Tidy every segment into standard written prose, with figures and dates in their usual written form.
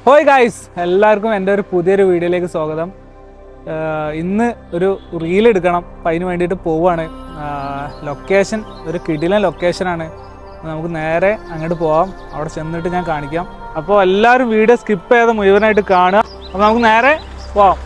ഹോയ് ഗായ്സ്, എല്ലാവർക്കും എൻ്റെ ഒരു പുതിയൊരു വീഡിയോയിലേക്ക് സ്വാഗതം. ഇന്ന് ഒരു റീൽ എടുക്കണം, അപ്പം അതിന് വേണ്ടിയിട്ട് പോവുകയാണ്. ലൊക്കേഷൻ ഒരു കിടിലൻ ലൊക്കേഷനാണ്. നമുക്ക് നേരെ അങ്ങോട്ട് പോവാം. അവിടെ ചെന്നിട്ട് ഞാൻ കാണിക്കാം. അപ്പോൾ എല്ലാവരും വീഡിയോ സ്കിപ്പ് ചെയ്ത് മുഴുവനായിട്ട് കാണുക. അപ്പോൾ നമുക്ക് നേരെ പോവാം.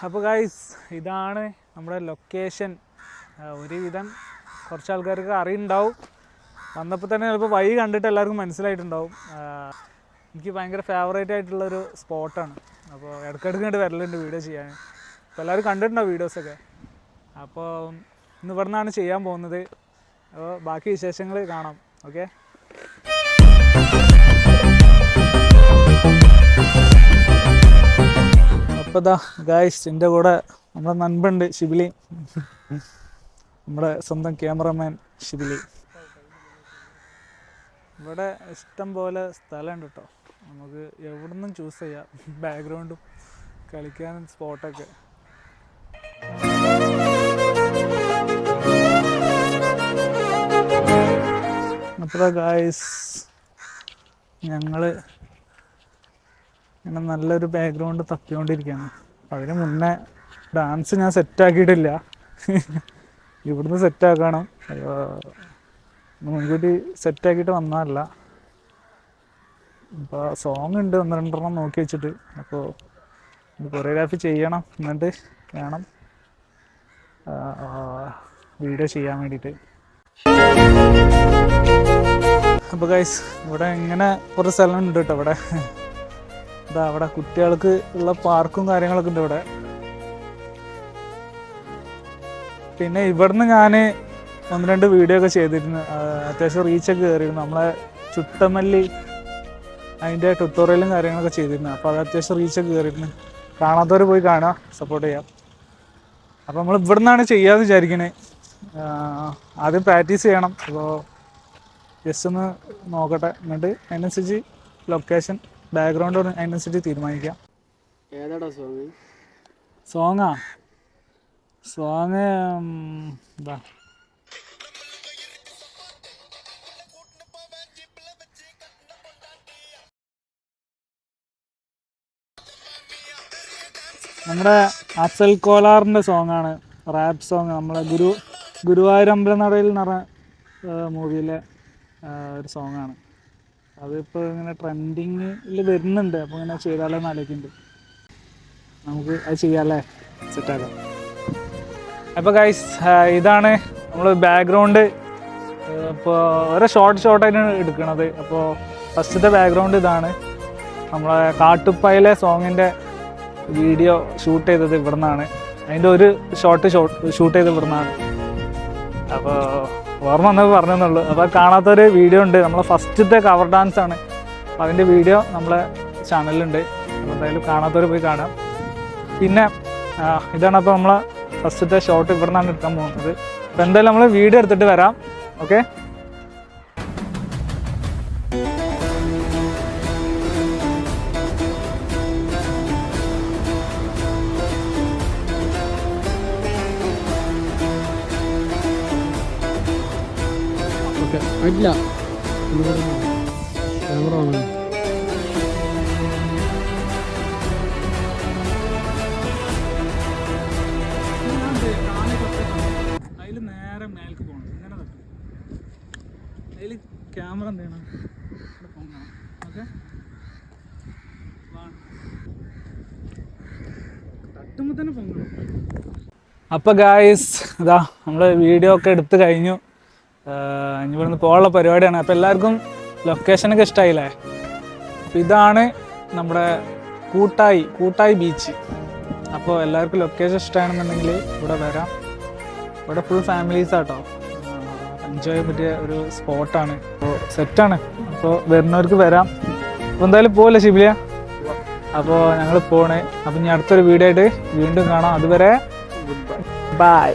അപ്പോൾ ഗൈസ്, ഇതാണ് നമ്മുടെ ലൊക്കേഷൻ. ഒരുവിധം കുറച്ച് ആൾക്കാർക്ക് അറിയുന്നുണ്ടാവും. വന്നപ്പോൾ തന്നെ ചിലപ്പോൾ വഴി കണ്ടിട്ട് എല്ലാവർക്കും മനസ്സിലായിട്ടുണ്ടാവും. എനിക്ക് ഭയങ്കര ഫേവറേറ്റ് ആയിട്ടുള്ളൊരു സ്പോട്ടാണ്. അപ്പോൾ ഇടയ്ക്കിടയ്ക്ക് കണ്ട് വരലുണ്ട് വീഡിയോ ചെയ്യാൻ. അപ്പോൾ എല്ലാവരും കണ്ടിട്ടുണ്ടാവും വീഡിയോസൊക്കെ. അപ്പോൾ ഇന്ന് ഇവിടെ നിന്നാണ് ചെയ്യാൻ പോകുന്നത്. അപ്പോൾ ബാക്കി വിശേഷങ്ങൾ കാണാം. ഓക്കെ. അപ്പോൾ ദാ ഗായ്സ്, എൻ്റെ കൂടെ നമ്മുടെ നൻപുണ്ട് ഷിബിലി, നമ്മുടെ സ്വന്തം ക്യാമറമാൻ ഷിബിലി. ഇവിടെ ഇഷ്ടം പോലെ സ്ഥലമുണ്ട് കേട്ടോ. നമുക്ക് എവിടെ നിന്നും ചൂസ് ചെയ്യാം. ബാക്ക്ഗ്രൗണ്ടും കളിക്കാനും സ്പോട്ടൊക്കെ. അപ്പോൾ ഗായ്സ്, ഞങ്ങൾ ഇങ്ങനെ നല്ലൊരു ബാക്ക്ഗ്രൗണ്ട് തപ്പിക്കൊണ്ടിരിക്കുകയാണ്. അതിന് മുന്നേ ഡാൻസ് ഞാൻ സെറ്റാക്കിയിട്ടില്ല. ഇവിടുന്ന് സെറ്റാക്കണം. മുൻകൂട്ടി സെറ്റാക്കിയിട്ട് വന്നതല്ല. ഇപ്പോൾ സോങ് ഉണ്ട് 1-2 നോക്കി വെച്ചിട്ട്. അപ്പോൾ കൊറിയോഗ്രാഫി ചെയ്യണം, എന്നിട്ട് വേണം വീഡിയോ ചെയ്യാൻ വേണ്ടിയിട്ട്. അപ്പോൾ ഗൈസ്, ഇവിടെ ഇങ്ങനെ കുറേ സ്ഥലം ഉണ്ട് കേട്ടോ. ഇവിടെ ഇതാ, അവിടെ കുട്ടികൾക്ക് ഉള്ള പാർക്കും കാര്യങ്ങളൊക്കെ ഉണ്ട് ഇവിടെ. പിന്നെ ഇവിടുന്ന് ഞാൻ 1-2 വീഡിയോ ഒക്കെ ചെയ്തിരുന്നു. അത്യാവശ്യം റീച്ചൊക്കെ കയറിയിരുന്നു. നമ്മളെ ചുട്ടമല്ലി അതിൻ്റെ ട്യൂട്ടോറിയലും കാര്യങ്ങളൊക്കെ ചെയ്തിരുന്നു. അപ്പോൾ അത് അത്യാവശ്യം റീച്ചൊക്കെ കയറിയിരുന്നു. കാണാത്തവർ പോയി കാണുക, സപ്പോർട്ട് ചെയ്യാം. അപ്പോൾ നമ്മൾ ഇവിടെ നിന്നാണ് ചെയ്യാമെന്ന് വിചാരിക്കണേ. ആദ്യം പ്രാക്ടീസ് ചെയ്യണം. അപ്പോൾ ജസ്റ്റ് ഒന്ന് നോക്കട്ടെ, എന്നിട്ട് അതിനനുസരിച്ച് ലൊക്കേഷൻ ബാക്ക്ഗ്രൗണ്ട് അതിനനുസരിച്ച് തീരുമാനിക്കാം. ഏതാടാ സോങ്? സോങ് എന്താ, നമ്മുടെ അഫ്സൽ കോലാറിൻ്റെ സോങ്ങാണ്, റാപ്പ് സോങ്. നമ്മളെ ഗുരുവായൂർ അമ്പലനടയിൽ എന്ന് പറഞ്ഞ മൂവിയിലെ ഒരു സോങ്ങാണ്. അതിപ്പോൾ ഇങ്ങനെ ട്രെൻഡിങ്ങിൽ വരുന്നുണ്ട്. അപ്പോൾ ഇങ്ങനെ ചെയ്താലോ എന്ന് ആലോചിക്കുന്നുണ്ട്. നമുക്ക് അത് ചെയ്യാമല്ലേ, സെറ്റാക്കാം. അപ്പോൾ ഗൈസ്, ഇതാണ് നമ്മൾ ബാക്ക്ഗ്രൗണ്ട്. ഇപ്പോൾ ഓരോ ഷോർട്ടായിട്ടാണ് എടുക്കുന്നത്. അപ്പോൾ ഫസ്റ്റത്തെ ബാക്ക്ഗ്രൗണ്ട് ഇതാണ്. നമ്മളെ കാട്ടുപ്പായിലെ സോങ്ങിൻ്റെ വീഡിയോ ഷൂട്ട് ചെയ്തത് ഇവിടെ നിന്നാണ്. അതിൻ്റെ ഒരു ഷോട്ട് ഷൂട്ട് ചെയ്തത് ഇവിടെ നിന്നാണ്. അപ്പോൾ ഓർമ്മ വന്നപ്പോൾ പറഞ്ഞെന്നുള്ളൂ. അപ്പോൾ കാണാത്തൊരു വീഡിയോ ഉണ്ട്. നമ്മളെ ഫസ്റ്റത്തെ കവർ ഡാൻസ് ആണ്. അപ്പോൾ അതിൻ്റെ വീഡിയോ നമ്മളെ ചാനലിലുണ്ട്. അപ്പോൾ എന്തായാലും കാണാത്തവർ പോയി കാണാം. പിന്നെ ഇതാണ് അപ്പോൾ നമ്മളെ ഫസ്റ്റത്തെ ഷോട്ട് ഇവിടെ നിന്നാണ് എടുക്കാൻ പോകുന്നത്. അപ്പോൾ എന്തായാലും നമ്മൾ വീഡിയോ എടുത്തിട്ട് വരാം. ഓക്കെ. ഓക്കെ ഇല്ല ക്യാമറ ഓണാണ്. അതിൽ നേരെ മേലേക്ക് പോകണം, ഇങ്ങനെ തട്ടും. അതിൽ ക്യാമറ എന്ത് ചെയ്യണം, ഇവിടെ പൊങ്ങണം. ഓക്കെ, തട്ടുമ്പോൾ തന്നെ പൊങ്ങണം. അപ്പോൾ ഗായ്സ് ഇതാ നമ്മൾ വീഡിയോ ഒക്കെ എടുത്ത് കഴിഞ്ഞു. ഇനി ഇവിടുന്ന് പോകാനുള്ള പരിപാടിയാണ്. അപ്പോൾ എല്ലാവർക്കും ലൊക്കേഷനൊക്കെ ഇഷ്ടമായില്ലേ? അപ്പോൾ ഇതാണ് നമ്മുടെ കൂട്ടായി ബീച്ച്. അപ്പോൾ എല്ലാവർക്കും ലൊക്കേഷൻ ഇഷ്ടമാണെന്നുണ്ടെങ്കിൽ ഇവിടെ വരാം. ഇവിടെ ഫുൾ ഫാമിലീസാട്ടോ, എൻജോയ് ചെയ്യാൻ പറ്റിയ ഒരു സ്പോട്ടാണ്. അപ്പോൾ സെറ്റാണ്. അപ്പോൾ വരുന്നവർക്ക് വരാം. അപ്പോൾ എന്തായാലും പോകല്ലേ ഷിബിലിയ? അപ്പോൾ ഞങ്ങൾ പോണേ. അപ്പം ഇനി അടുത്തൊരു വീഡിയോ ആയിട്ട് വീണ്ടും കാണാം. അതുവരെ ബൈ.